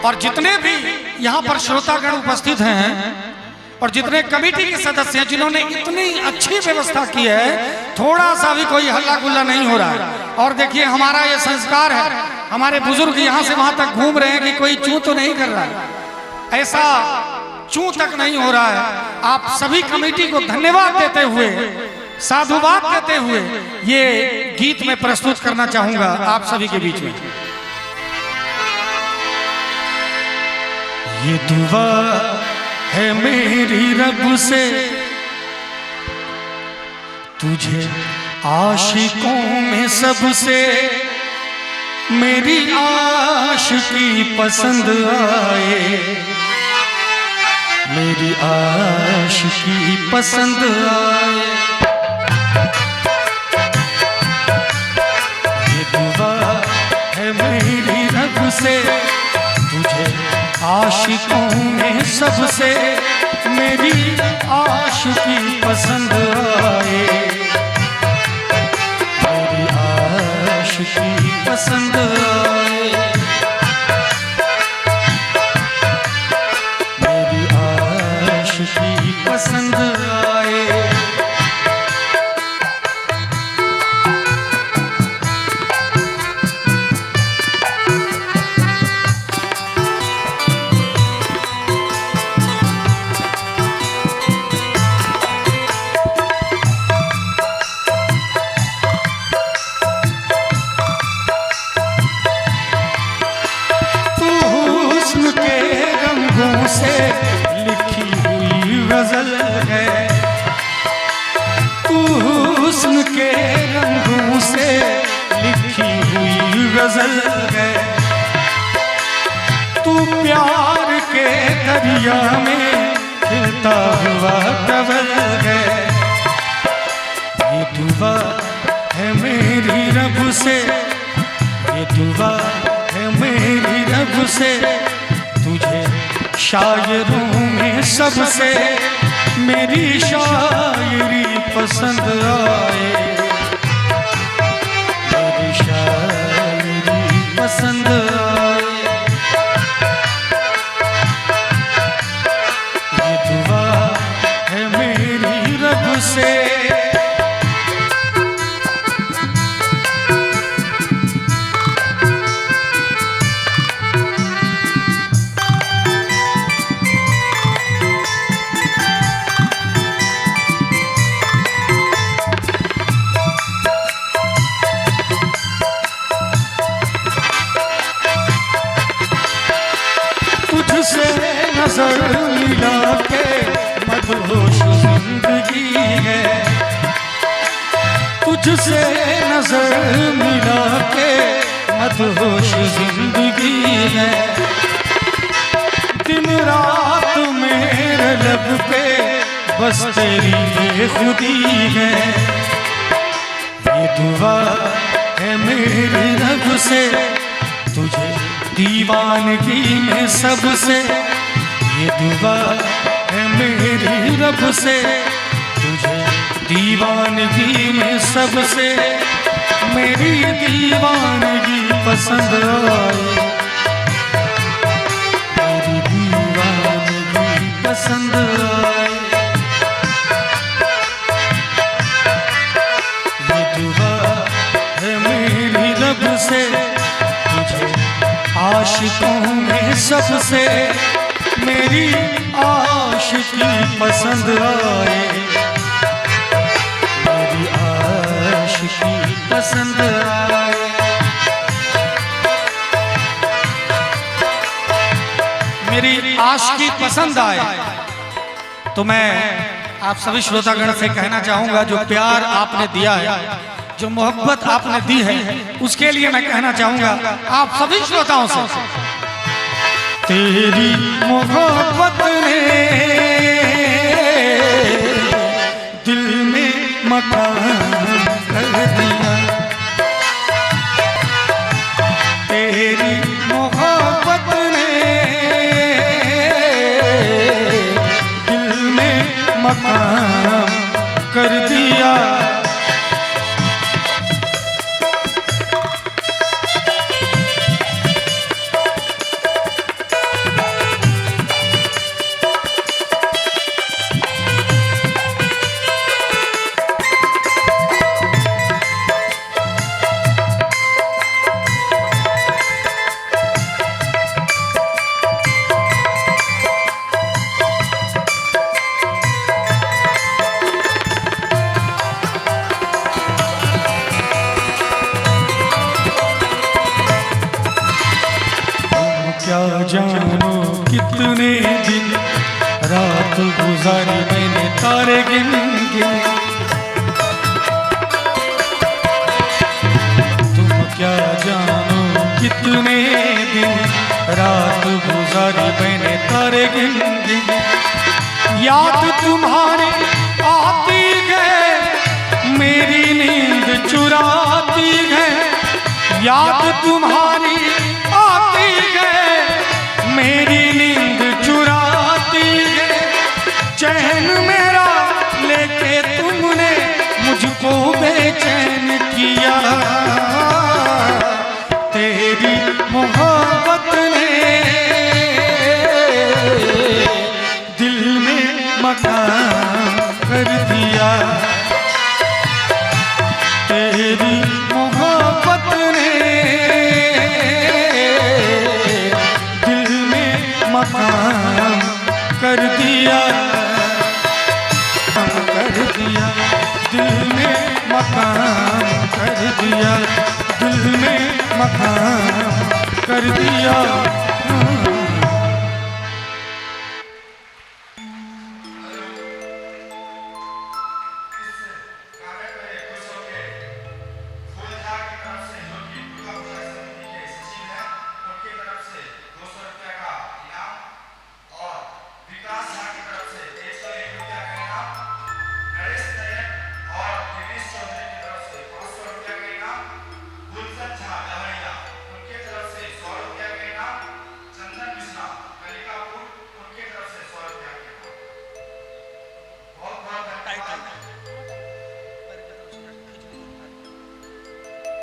और जितने भी यहाँ पर श्रोतागण उपस्थित हैं और जितने कमेटी के सदस्य हैं जिन्होंने इतनी अच्छी व्यवस्था की है, थोड़ा सा भी कोई हल्ला गुल्ला नहीं हो रहा है। और देखिए हमारा ये संस्कार है, हमारे बुजुर्ग यहाँ से वहां तक घूम रहे हैं कि कोई चूं तो नहीं कर रहा है, ऐसा चूं तक नहीं हो रहा है। आप सभी कमेटी को धन्यवाद देते हुए, साधुवाद देते हुए ये गीत में प्रस्तुत करना चाहूंगा आप सभी के बीच में। ये दुआ है मेरी रब से तुझे आशिकों में सबसे मेरी आशिकी पसंद आए, मेरी आशिकी पसंद आए। ये दुआ है मेरी रब से तुझे आशिकों में सबसे मेरी आशिकी पसंद आए, मेरी आशिकी पसंद आए, मेरी आशिकी पसंद आए। से लिखी हुई गजल है, तू हुस्न के रंगों से लिखी हुई गजल है, तू प्यार के दरिया में खिलता हुआ कंवल है। ये दुआ है मेरी रब से, ये दुआ है मेरी रब से तुझे शायरों में सबसे मेरी शायरी पसंद आए, मेरी शायरी पसंद आए। ये दुआ है मेरी रब से। तुझसे नजर मिला के मदहोश जिंदगी है, तुझसे नजर मिला के मदहोश जिंदगी है। दिन रात मेरे लब पे बस तेरी बेखुदी है। ये दुआ है मेरी रब से तुझे दीवानगी में सबसे, ये दुआ है मेरी रब से तुझे दीवानगी में सबसे मेरी दीवानगी पसंद आए, मेरी दीवानगी पसंद आए। ये दुआ है मेरी रब से तुझे आशिकों में सबसे मेरी आशिकी पसंद आए, मेरी आशिकी पसंद आए। मेरी आशिकी पसंद आए तो मैं आप सभी श्रोतागण से कहना चाहूंगा, जो प्यार आपने दिया है, जो मोहब्बत आपने दी है, उसके लिए मैं कहना चाहूंगा आप सभी श्रोताओं से, तेरी मोहब्बत ने दिल में मकान कर दिया, तेरी मोहब्बत ने दिल में मकान कर दिया। क्या जानू कितने दिन रात गुजारी मैंने तारे गिन गिन। तुम क्या जानो कितने दिन रात गुजारी मैंने तारे गिन गिन। याद तुम्हारी आती है मेरी नींद चुराती है। याद तुम्हारी आती है मेरी नींद चुराती है। चैन मेरा लेके तुमने मुझको बेचैन किया। तेरी मोहब्बत ने दिल में मकान कर दिया। तेरी मोहब्बत ने दिल में मकान कर दिया। कर दिया दिल में मकान कर दिया। दिल में मकान कर दिया।